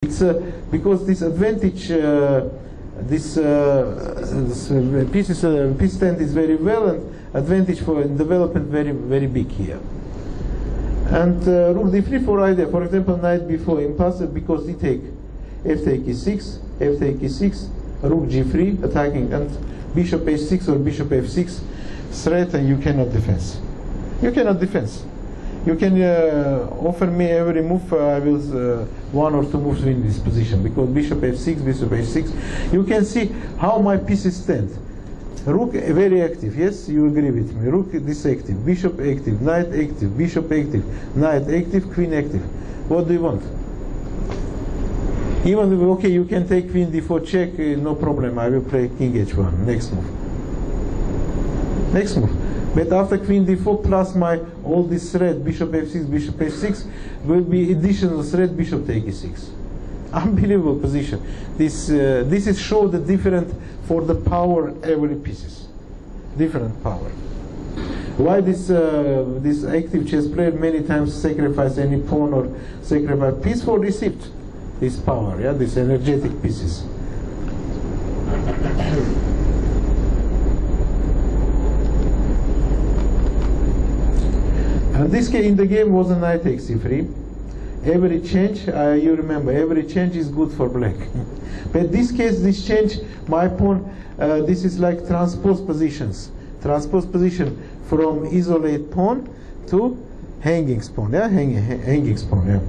It's because this advantage, this piece stand is very well, and advantage for development very big here. And rook d3 for idea, for example, knight b4 impassive because they take f take e6, f take e6, rook g3 attacking, and bishop h6 or bishop f6 threat, and you cannot defense. You cannot defense. You can offer me every move. I will one or two moves win this position because bishop f6, bishop h6. You can see how my pieces stand. Rook very active. Yes, you agree with me. Rook this active, bishop active, knight active, bishop active, knight active, queen active. What do you want? Even okay, you can take queen d4 check. No problem. I will play king h1. Next move. Next move. But after queen d4 plus my all this threat, bishop f6, bishop h6, will be additional threat, bishop take e6. Unbelievable position. This is show the different for the power every pieces, different power. Why this active chess player many times sacrifice any pawn or sacrifice piece for received this power, yeah, this energetic pieces. And this in the game was a knight takes c3. Every change, you remember, every change is good for black. But this case, this change, my pawn, this is like transpose positions. Transpose position from isolate pawn to hanging pawn. Yeah, hanging pawn. Yeah.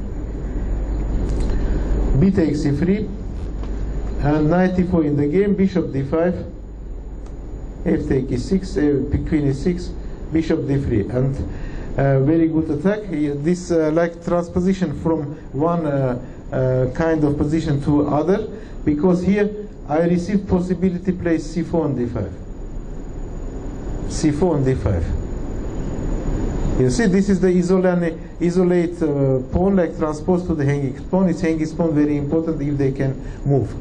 B takes c3, and knight e4 in the game. Bishop d5, f take e6, queen e6, bishop d3, and very good attack. This like transposition from one kind of position to other, because here I received possibility play c4 and d5. c4 and d5. You see, this is the isolate pawn, like transpose to the hanging pawn. It's hanging pawn very important if they can move.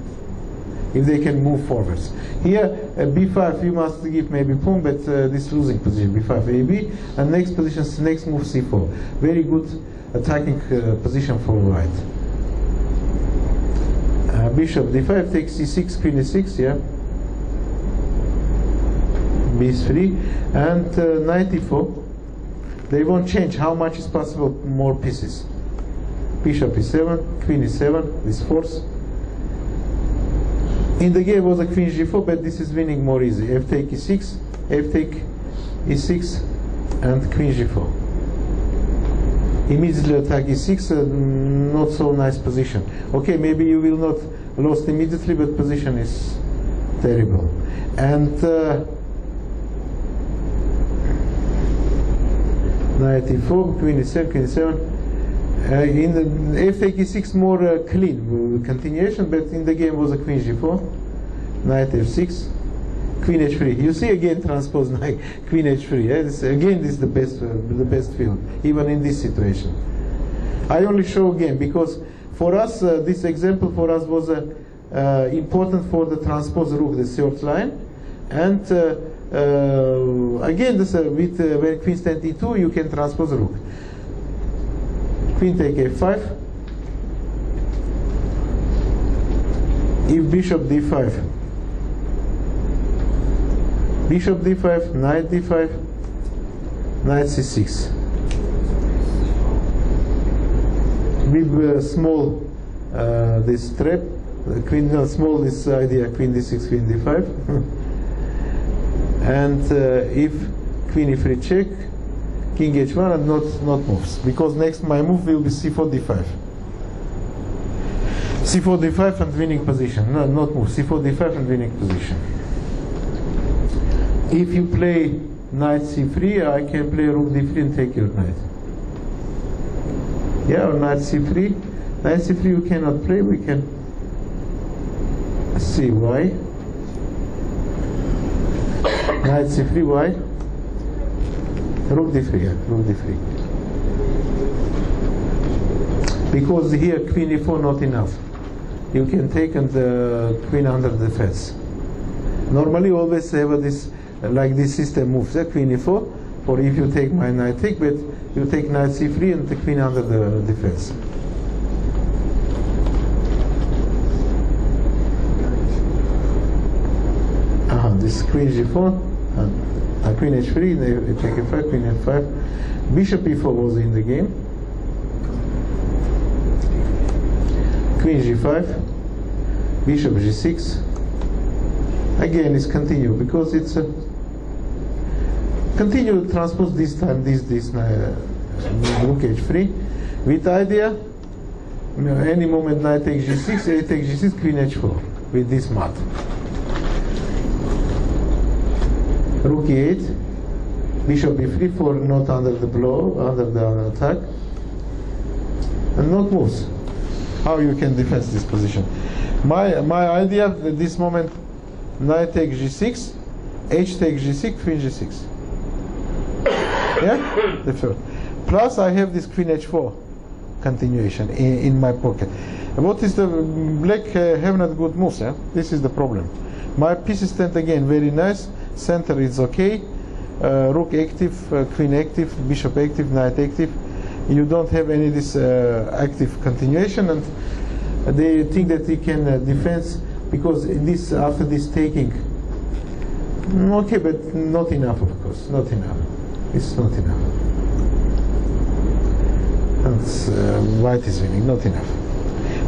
If they can move forwards. Here, b5, you must give maybe pawn, but this losing position, b5, ab, and next position, next move, c4. Very good attacking position for white. Bishop d5 takes c6, queen e6, yeah. b3, and knight e4. They won't change how much is possible more pieces. Bishop e7, queen e7, this force. In the game was a queen g4, but this is winning more easy. F take e6, f take e6, and queen g4. Immediately attack e6, not so nice position. Okay, maybe you will not lost immediately, but position is terrible. And knight e4, queen e7, queen e7. In the f take e6 more clean continuation, but in the game was a queen g4, knight f6, queen h3. You see again transpose knight, queen h3. Yeah? This is the best field, even in this situation. I only show again because for us this example for us was important for the transpose rook, the third line, and again this with when queen stand e2 you can transpose rook. Queen take f5. If bishop d5, bishop d5, knight d5, knight c6. With small this trap, queen small this idea, queen d6, queen d5, and if queen e3 check, king h1 and not moves, because next my move will be c4 d5. c4 d5 and winning position. No, not move. c4 d5 and winning position. If you play knight c3, I can play rook d3 and take your knight. Yeah, or knight c3. Knight c3 you cannot play. We can see why. Knight c3, why? Rook d3, yeah, rook d3. Because here queen e4 not enough. You can take and queen under defense. Normally always have this like this system moves. Queen e4, or if you take my knight take, but you take knight c3 and the queen under the defense. queen g4, and queen h3, they take f5, queen f5. Bishop e4 was in the game. Queen g5, bishop g6. Again, it's continue because it's a continue to transpose this time this rook h3 with idea. Any moment knight takes g6, a takes g6, queen h4 with this mat. Rook e8, bishop e3 for not under the blow, under the attack, and not moves. How you can defend this position? My idea at this moment, knight takes g6, h takes g6, queen g6. Yeah, the first. Plus I have this queen h4 continuation in my pocket. What is the black have not good moves? Yeah? This is the problem. My pieces stand again very nice. Center is okay. Rook active, queen active, bishop active, knight active. You don't have any this active continuation, and they think that they can defend because this after this taking. Okay, but not enough, of course, not enough. It's not enough. And white is winning, not enough.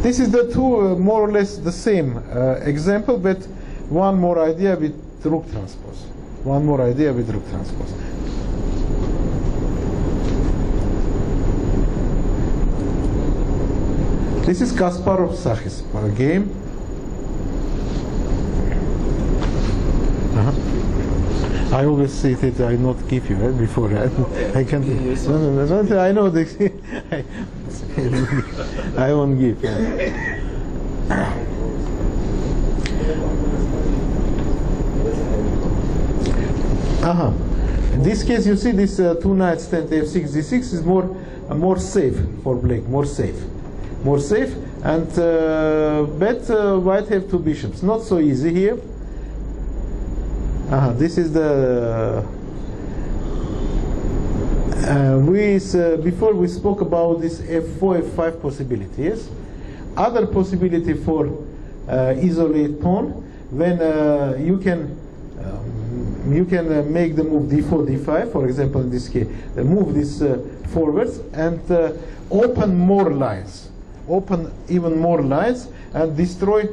This is the two more or less the same example, but one more idea with rook transpose. One more idea with rook transpose. This is Kasparov-Sakis game. I always say that I not give you before. I can't. No, I know this. I won't give. In this case, you see this two knights stand f6, d6 is more safe for black, more safe, and but white have two bishops. Not so easy here. This is the before we spoke about this f4, f5 possibility. Yes, other possibility for isolate pawn when you can make the move d4, d5. For example, in this case, move this forwards and open more lines, open even more lines and destroy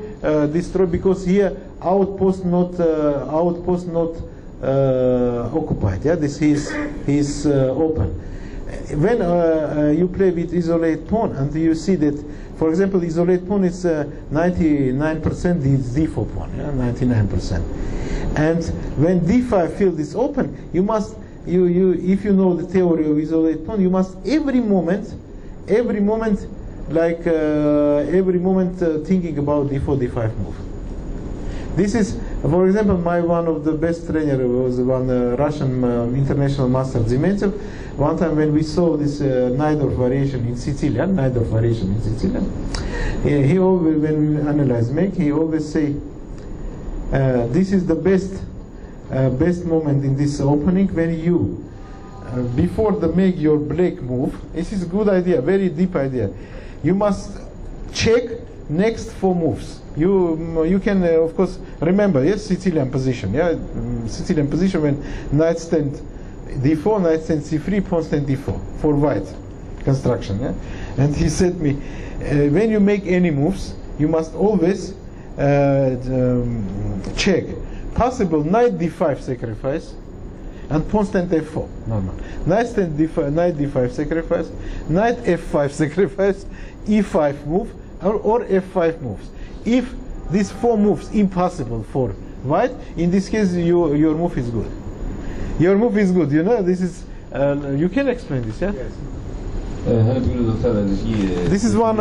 because here outpost not occupied. Yeah, this is open. When you play with isolate pawn and you see that, for example, isolate pawn is 99% is d4 pawn, yeah, 99%. And when d5 field is open, you must if you know the theory of isolate pawn, you must every moment thinking about d4, d5 move. This is, for example, one of the best trainer was one Russian international master Zimentyev. One time when we saw this Najdorf variation in Sicilian, he always, when we analyze make, he always say, this is the best moment in this opening when you, before the make your black move. This is a good idea, very deep idea. You must check next 4 moves. You can of course remember, yes, Sicilian position, yeah, Sicilian position when knight stand d4, knight stand c3, pawn stand d4 for white construction. Yeah, and he said me, when you make any moves, you must always check possible knight d5 sacrifice and pawn stand f4. No. Knight stand d5, knight d5 sacrifice, knight f5 sacrifice, e5 move, or f5 moves. If these 4 moves impossible for white, in this case your move is good. Your move is good. You know, this is you can explain this, yeah? Yes. This is one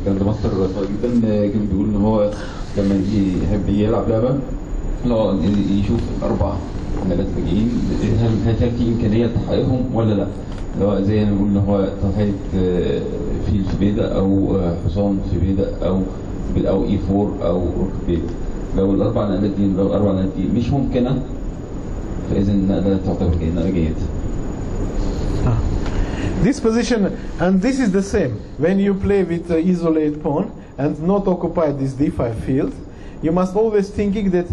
كان ماستر قوي جدا. كان بيقول ان هو لما يحب يلعب لعبه لا يشوف 4 حملات لاجئين، هل في امكانيه تحقيقهم ولا لا؟ اللي هو زي ما بنقول ان هو تضحيه فيل في بيدا او حصان في بيدا او اي 4 او روك بيدا. لو الاربع نقلات دي مش ممكنه، فاذا النقله تعتبر كانها جيد. This position, and this is the same when you play with isolate pawn and not occupy this d5 field. You must always thinking that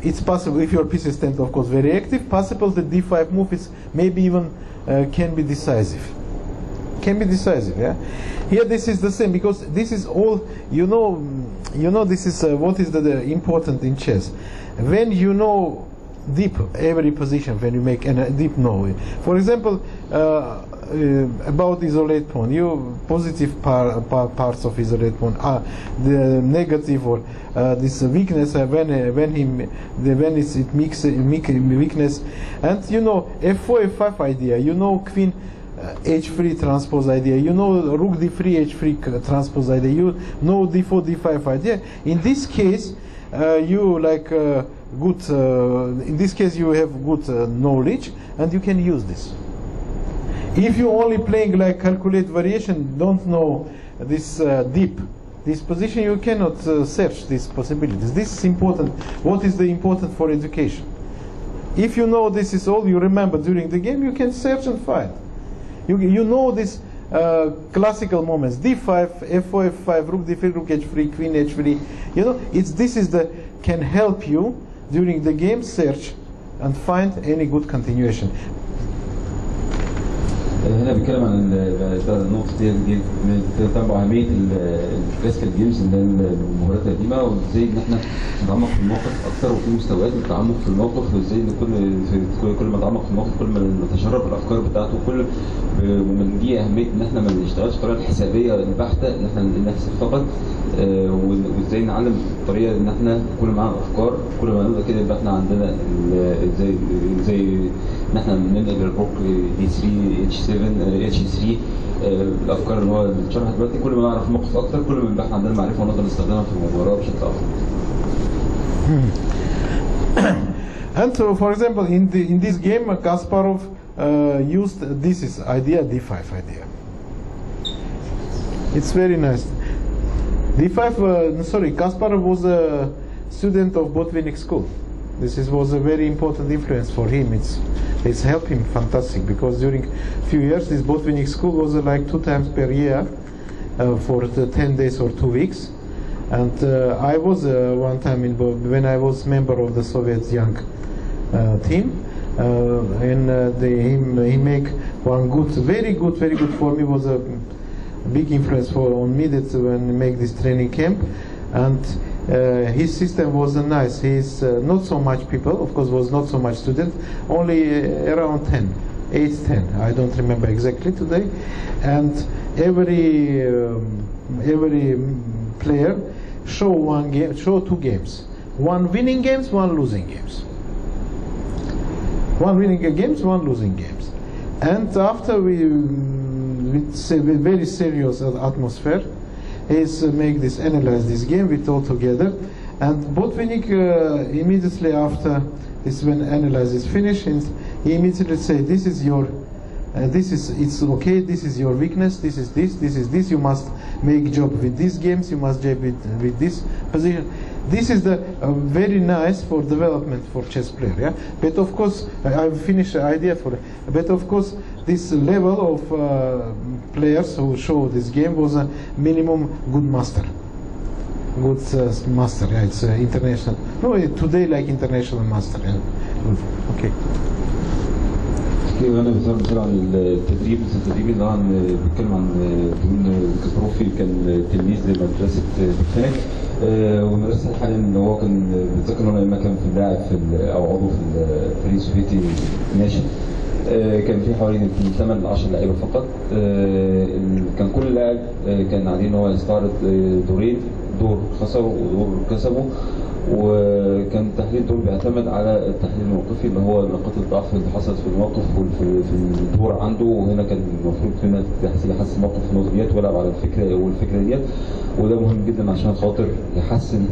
it's possible if your PC stand, of course, very active. Possible the d5 move is maybe even can be decisive. Can be decisive, yeah. Here this is the same because this is all you know. You know this is what is the important in chess. When you know deep every position, when you make a deep know. For example, about isolate pawn, you positive parts of isolate pawn are the negative or this weakness when it makes weakness, and you know f4 f5 idea, you know queen h3 transpose idea, you know rook d3 h3 transpose idea, you know d4 d5 idea. In this case you like good in this case you have good knowledge and you can use this. If you only playing like calculate variation, don't know this deep this position, you cannot search these possibilities. This is important. What is the important for education? If you know this is all you remember during the game, you can search and find. You know this classical moments: d5, f4, f5, rook d3, rook h3, queen h3. You know, this is the can help you during the game search and find any good continuation. هنا بيتكلم عن النقطة دي طبعا أهمية الكلاسيكال جيمز اللي هي المهارات القديمة، وازاي إن إحنا نتعمق في الموقف أكتر، وفي مستويات للتعمق في الموقف، وازاي إن كل ما نتعمق في الموقف كل ما نتشرب الأفكار بتاعته، ومن دي أهمية إن إحنا ما نشتغلش بالطريقة الحسابية البحتة إن إحنا نحسب فقط، وازاي نعلم الطريقة إن إحنا كل ما معانا أفكار كل ما نقدر كده يبقى إحنا عندنا زي إن إحنا ننقل الروك دي 3 H7 H3 الافكار اللي هو بنشرحها دلوقتي، كل ما نعرف الموقف اكتر كل ما يبقى احنا عندنا معرفه ونقدر نستخدمها في المباراه بشكل افضل. And for example, in this game, Kasparov used this idea, d5 idea. It's very nice. D5. Sorry, Kasparov was a student of Botvinnik school. This was a very important influence for him. It's helped him fantastic because during a few years this Botvinnik school was like 2 times per year for 10 days or 2 weeks. And I was one time when I was member of the Soviet young team, and he make one good, very good for me, was a big influence on me that when make this training camp. And his system was nice. He's not so much people, of course, was not so much students, only around 8, 10. I don't remember exactly today. And every player show 2 games, 1 winning games, 1 losing games. 1 winning games, 1 losing games. And after with very serious atmosphere, is make this analyze this game with all together, and Botvinnik immediately after this, when analyze is finished, he immediately say, this is your it's okay, this is your weakness, this is this, you must make job with these games, you must job with this position. This is the very nice for development for chess player, yeah. But of course, I've finished the idea for it. But of course, this level of players who show this game was a minimum good master. Good master, yeah. It's international. No, today like international master. Yeah. Good. Okay. انا بسأل عن التدريب، بس التدريب طبعا بيتكلم عن دون كاسباروف كان تلميذ لمدرسه بوتفينيك، والمدرسه حاليا ان هو كان بيتذكر ان هو لما كان في اللاعب او عضو في الفريق السوفيتي ناشئ، كان في حوالي من 8 ل 10 لعيبه فقط. كان كل لاعب كان عليه ان هو يستعرض دورين، دور خسره ودور كسبه، وكان تحليل الدور بيعتمد على التحليل الموقفي اللي هو نقاط الضعف اللي حصلت في الموقف في الدور عنده، وهنا كان المفروض هنا يحسن الموقف في النقطه ديت ويلعب على الفكره ديت، وده مهم جدا عشان خاطر يحسن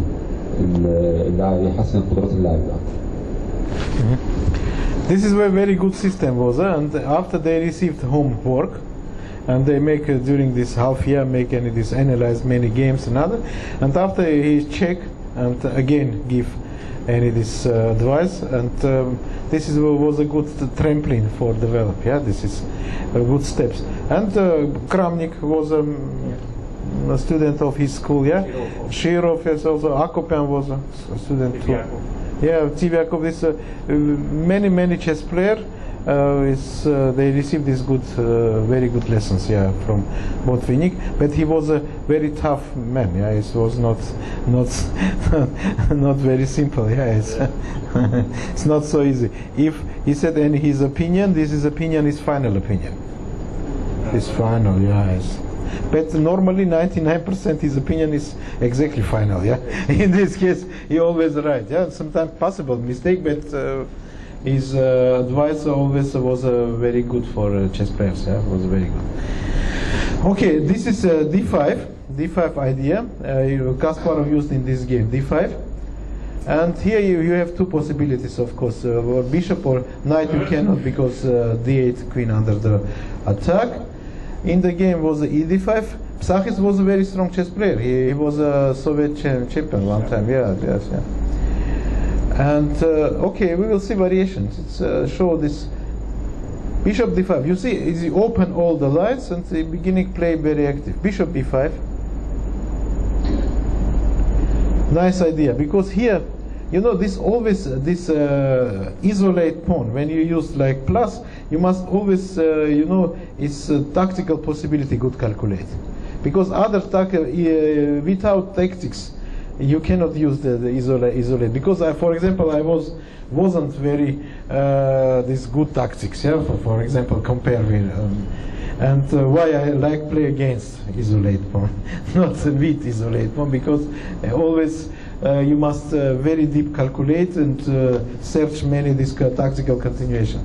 اللاعب، يحسن قدرات اللاعب. This is a very good system was, and after they received homework, and they make during this half year make this analyze many games and other, and after he check and again give any this advice, and this was a good trampoline for develop. Yeah, this is good steps. And Kramnik was a student of his school. Yeah, Shirov is also. Akopian was a student too. Yeah, Tsivyakov is many chess player. They received these very good lessons, yeah, from Botvinnik. But he was a very tough man. Yeah, it was not not very simple. Yeah, it's not so easy. If he said any his opinion, his opinion is final opinion. It's final, yeah. But normally 99% his opinion is exactly final. Yeah, in this case he always right. Yeah, sometimes possible mistake, but. His advice always was very good for chess players. Yeah, was very good. Okay, this is d5 idea. Kasparov used in this game d5, and here you have two possibilities, of course, or bishop or knight. You cannot because d8 queen under the attack. In the game was e5. Psakhis was a very strong chess player. He was a Soviet champion one time. Yeah, yes, yeah. And okay, we will see variations. It's show this bishop d5. You see, he open all the lines and the beginning play very active. Bishop e5. Nice idea, because here, you know, this always this isolate pawn. When you use like plus, you must always you know, it's a tactical possibility. Good calculate, because other without tactics. You cannot use the isolate because for example, I wasn't very this good tactics. Yeah, for example, compare with and why I like play against isolate pawn, not with isolate pawn, because always you must very deep calculate and search many this tactical continuation.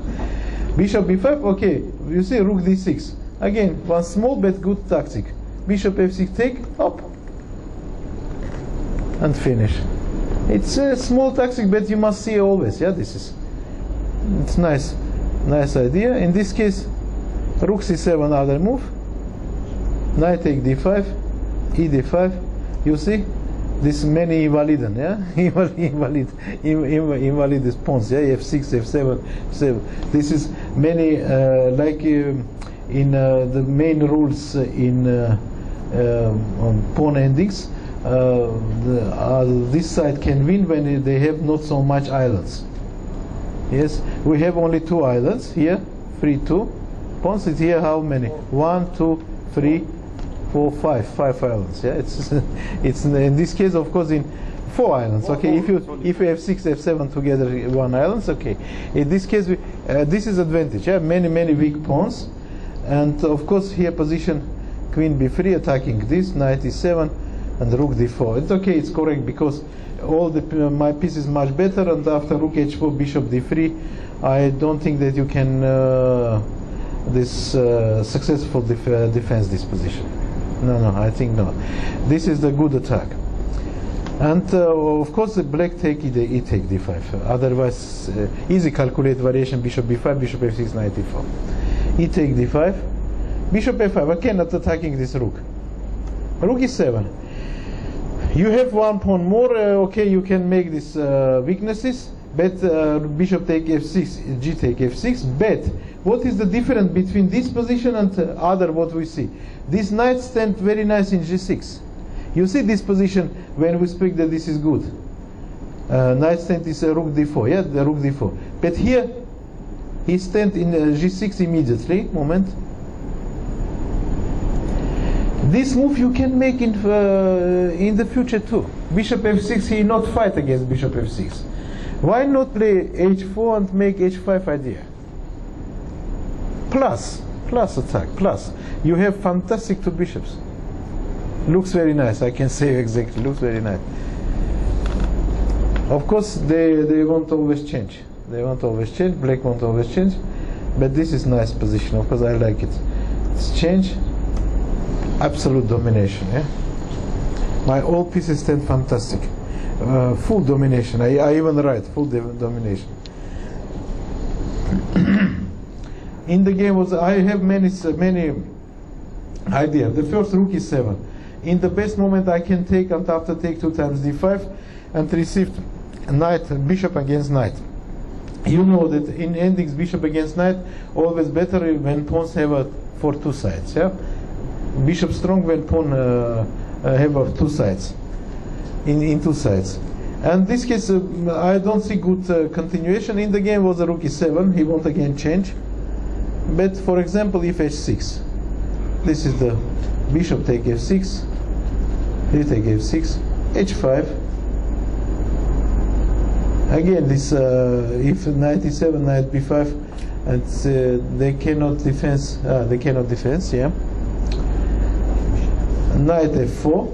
Bishop b5. Okay, you see rook d6 again. One small but good tactic. Bishop f6 take up. And finish. It's a small tactic, but you must see always. Yeah, it's nice idea. In this case, rook c7 other move. Knight take d5, e d5. You see, this many invaliden. Yeah, invalid pawns. Yeah, f6, f7, f7. This is many like in the main rules in on pawn endings. This side can win when they have not so much islands. Yes, we have only two islands here, 3, 2. Pawns is here how many? 1, 2, 3, 4, 5. 5 islands. Yeah, it's in this case, of course, in 4 islands. Okay, if you have 6, f7 together, 1 island. Okay, in this case, this is advantage. Yeah, many weak pawns, and of course here position queen b3 attacking this, knight e7. And rook d4. It's okay, it's correct, because all my piece is much better, and after rook h4, bishop d3, I don't think that you can successful defense this position. No, I think not. This is the good attack. And of course, the black take e take d5. Otherwise, easy calculate variation bishop b5, bishop f6, knight e4. E take d5, bishop f5. Again, not attacking this rook. Rook e7. You have one pawn more, okay, you can make these weaknesses, but bishop take f6, g take f6, but what is the difference between this position and other what we see? This knight stand very nice in g6. You see this position when we speak that this is good. Knight stand is rook d4, yeah, the rook d4. But here, he stand in g6 immediately, moment. This move you can make in the future too. Bishop f6, he not fight against bishop f6. Why not play h4 and make h5 idea? Plus attack, plus. You have fantastic two bishops. Looks very nice, I can say exactly, looks very nice. Of course, they won't always change. They won't always change, black won't always change. But this is nice position, of course I like it. It's change. Absolute domination. Yeah, my all pieces stand fantastic. Full domination. I even write full domination. In the game I have many ideas. The first rook is 7. In the best moment I can take, and after take 2 times d5 and receive knight, bishop against knight. You know that in endings bishop against knight always better when pawns have for 2 sides. Yeah. Bishop strong when pawn have 2 sides, in 2 sides, And this case, I don't see good continuation. In the game was a rook e7. He won't again change. But for example, if h6, this is the bishop take f6, he take f6, h5. Again, this if knight e7, knight b5, and they cannot defense. They cannot defense. Yeah. Knight f4,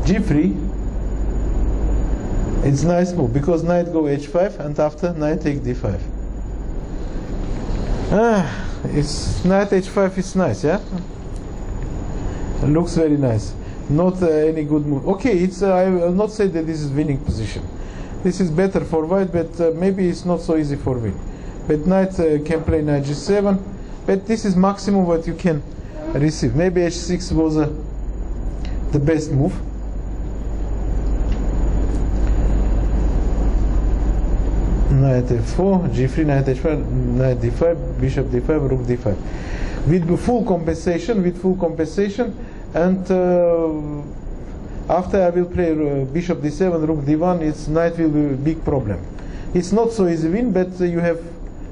g3. It's nice move because knight go h5 and after knight take d5. It's knight h5 is nice, yeah. It looks very nice. Not any good move. Okay, it's I will not say that this is winning position. This is better for white, but maybe it's not so easy for win. But knight can play knight g7, but this is maximum what you can receive. Maybe h6 was the best move. Knight f4, g3, knight h5, knight d5, bishop d5, rook d5. With full compensation, and after I will play bishop d7, rook d1, its knight will be a big problem. It's not so easy win, but you have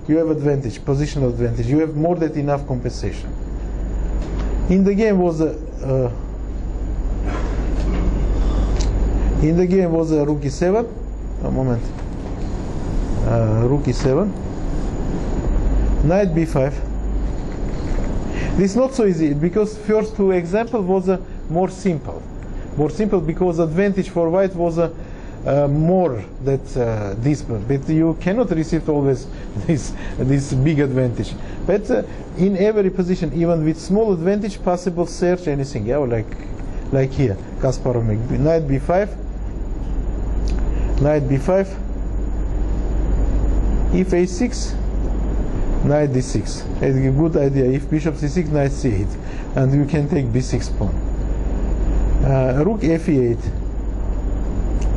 advantage, positional advantage. You have more than enough compensation. In the game was a rook e7. A moment. Rook e7, knight b5. This is not so easy because first two example was more simple because advantage for white was more that this, but you cannot receive always this big advantage. But in every position, even with small advantage, possible search anything. Yeah, like here, Kasparov knight b5, knight b5. If a6, knight d6. It's a good idea. If bishop c6, knight c8, and you can take b6 pawn. Rook f8,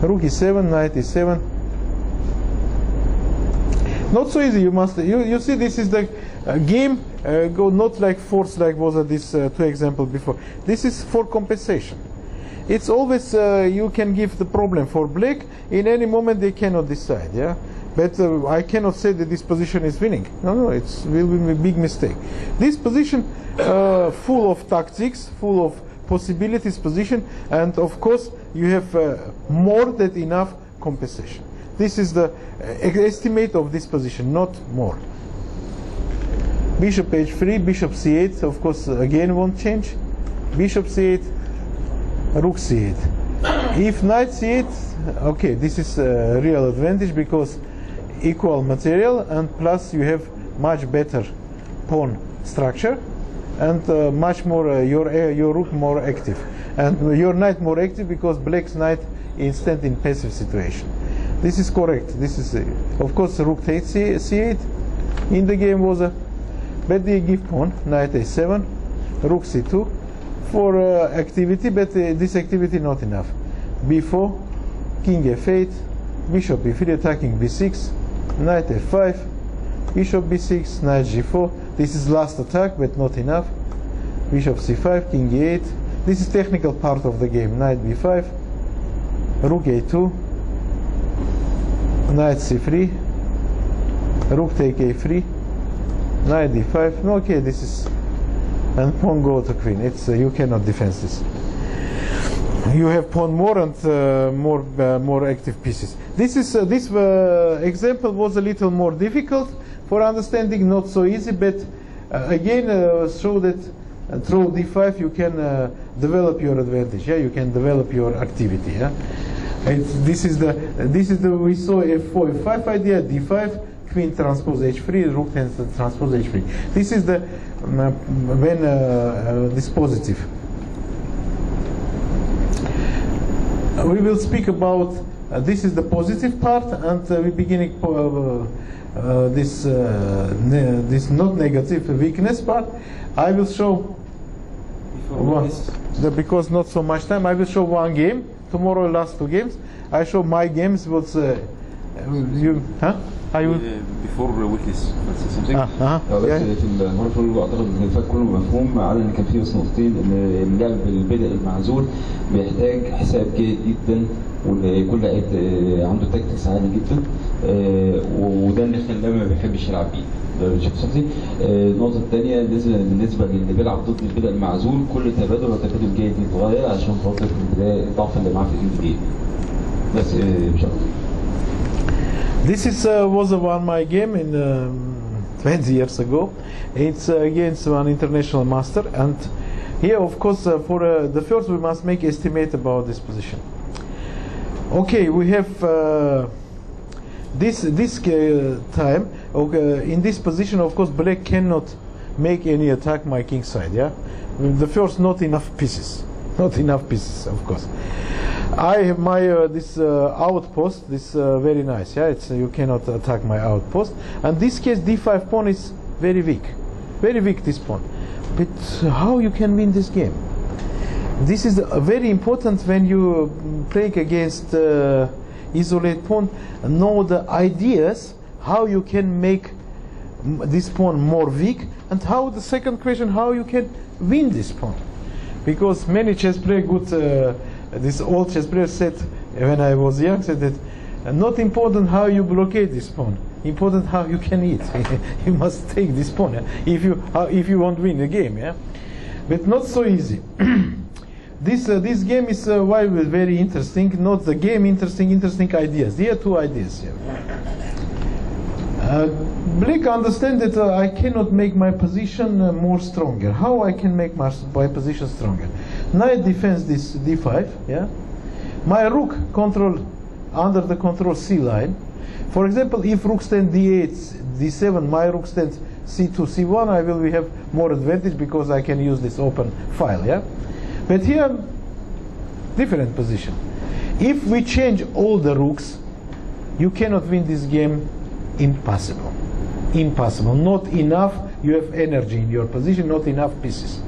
rook e7, knight e7. Not so easy. You see, this is the game. Go not like force like was this two example before. This is for compensation. It's always you can give the problem for black. In any moment they cannot decide. Yeah. But I cannot say that this position is winning. No, it will be a big mistake. This position full of tactics, full of possibilities position, and of course you have more than enough compensation. This is the estimate of this position, not more. Bishop h3, bishop c8, of course again won't change. Bishop c8, rook c8. If knight c8, okay, this is a real advantage because equal material, and plus you have much better pawn structure, and much more your rook more active, and your knight more active because black's knight instant in passive situation. This is correct. This is of course rook takes c8. In the game was a but they give pawn knight a7, rook c2 for activity, but this activity not enough. b4, king f8, bishop e3 attacking b6. Knight f5, bishop b6, knight g4. This is last attack, but not enough. Bishop c5, king e8. This is technical part of the game. Knight b5, rook a2, knight c3, rook take a3, knight d5. No, okay, this is, and pawn go to queen. It's you cannot defend this. You have pawn more and more active pieces. This example was a little more difficult for understanding, not so easy, but again show that through d5 you can develop your advantage. Yeah, you can develop your activity. Yeah, this is the we saw f4 f5 idea, d5, queen transpose h3, rook transpose h3. This is the when dispositive. We will speak about this is the positive part, and we beginning this not negative weakness part. I will show because not so much time. I will show one game tomorrow. Last two games I show my games. Was you I will. before weakness something. بس في المره اللي اعتقد ان الفرق كله مفهوم، ما عدا ان كان في بس نقطتين، ان اللعب بالبدء المعزول بيحتاج حساب جيد جدا، وان كل لعيب عنده تاكتكس عالي جدا، وده اللي خلاه ما بيحبش يلعب بيه. ده شيء شخصي. النقطه الثانيه بالنسبه للي بيلعب ضد البدء المعزول، كل تبادل وتبادل جيد يتغير عشان خاطر الضعف اللي معاه في الجيد. بس مش اكتر. This is was one my game in 20 years ago. It's against one international master, and here, of course, for the first we must make estimate about this position. Okay, we have this time. Okay, in this position, of course, black cannot make any attack my king side. Yeah, the first not enough pieces, of course. I have my this outpost. This very nice. Yeah, it's you cannot attack my outpost. And this case, d5 pawn is very weak this pawn. But how you can win this game? This is very important when you play against isolate pawn. Know the ideas how you can make this pawn more weak, and how the second question how you can win this pawn, because many chess players good. This old chess player said when I was young, said that not important how you blockade this pawn, important how you can eat. You must take this pawn, yeah? if you want to win the game, yeah. But not so easy. This game is why very interesting. Not the game interesting ideas. Here are two ideas here. Black understand that I cannot make my position more stronger. How I can make my position stronger? Knight defends this d5, yeah. My rook control under the control c line. For example, if rook stands d8, d7, my rook stands c2, c1, I will have more advantage because I can use this open file, yeah. But here, different position. If we change all the rooks, you cannot win this game. Impossible. Not enough. You have energy in your position, not enough pieces.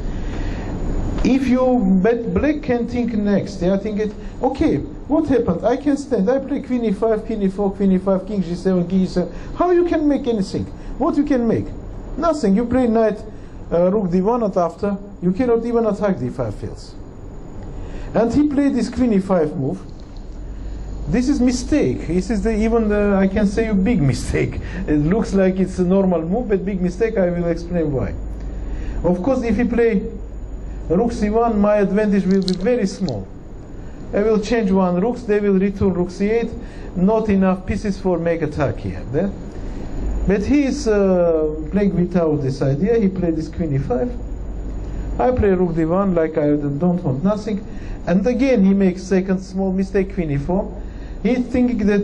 If you bet black can think next, I think it. Okay, what happened? I can stand. I play queen e5, king e4, queen e5, king g7, king e7. How you can make anything? What you can make? Nothing. You play knight, rook d1, and after you cannot even attack d5 fields. And he played this queen e5 move. This is mistake. This is I can say a big mistake. It looks like it's a normal move, but big mistake. I will explain why. Of course, if he play rook c1, my advantage will be very small. I will change one rooks. They will return rook c8. Not enough pieces for make attack here. But he is playing without this idea. He played this queen e5. I play rook d1 like I don't want nothing. And again, he makes second small mistake, queen e4. He's thinking that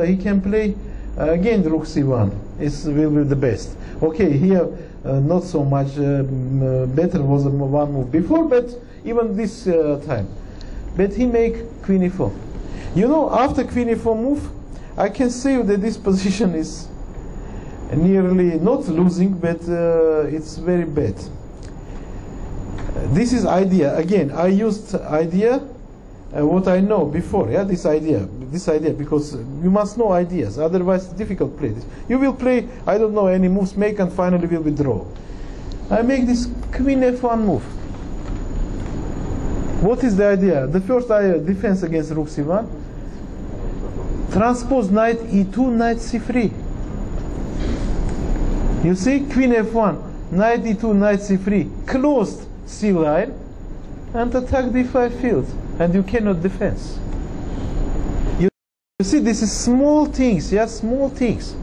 he can play again rook c1. Will be the best. Okay, here not so much better was one move before, but even this time. But he make queen e4. You know, after queen e4 move, I can say that this position is nearly not losing, but it's very bad. This is idea. Again, I used idea, what I know before, yeah, this idea, because you must know ideas, otherwise it's difficult to play this. You will play, I don't know, any moves make, and finally will withdraw. I make this queen f1 move. What is the idea? The first defense against rook c1. Transpose knight e2, knight c3. You see, queen f1, knight e2, knight c3, closed c line, and attack d5 field, and you cannot defend. You see, this is small things, yes, small things,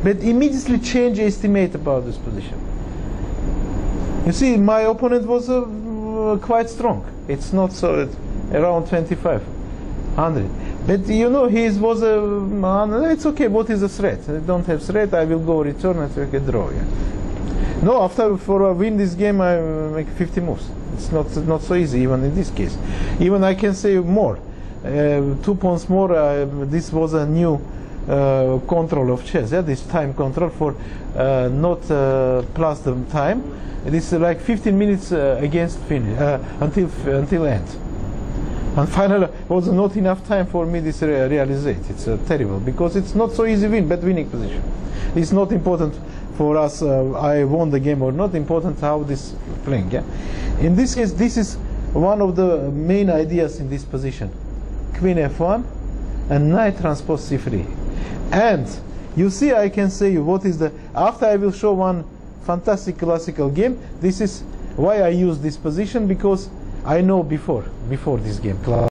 but immediately change estimate about this position. You see, my opponent was quite strong. It's not so around 2500, but you know, his was it's okay. What is the threat? I don't have threat. I will go return and take a draw. Yeah. No, for win this game, I make 50 moves. It's not so easy, even in this case. Even I can say more. 2 pawns more. This was a new control of chess. Yeah, this time control for not plus the time. It is like 15 minutes against finish until end. And finally, was not enough time for me this realize it. It's terrible because it's not so easy win, but winning position. It's not important for us. I won the game or not. Important how this playing. Yeah. In this case, this is one of the main ideas in this position. Queen F1 and knight transpose C3. And you see, I can say what is the. After I will show one fantastic classical game. This is why I use this position, because I know before this game.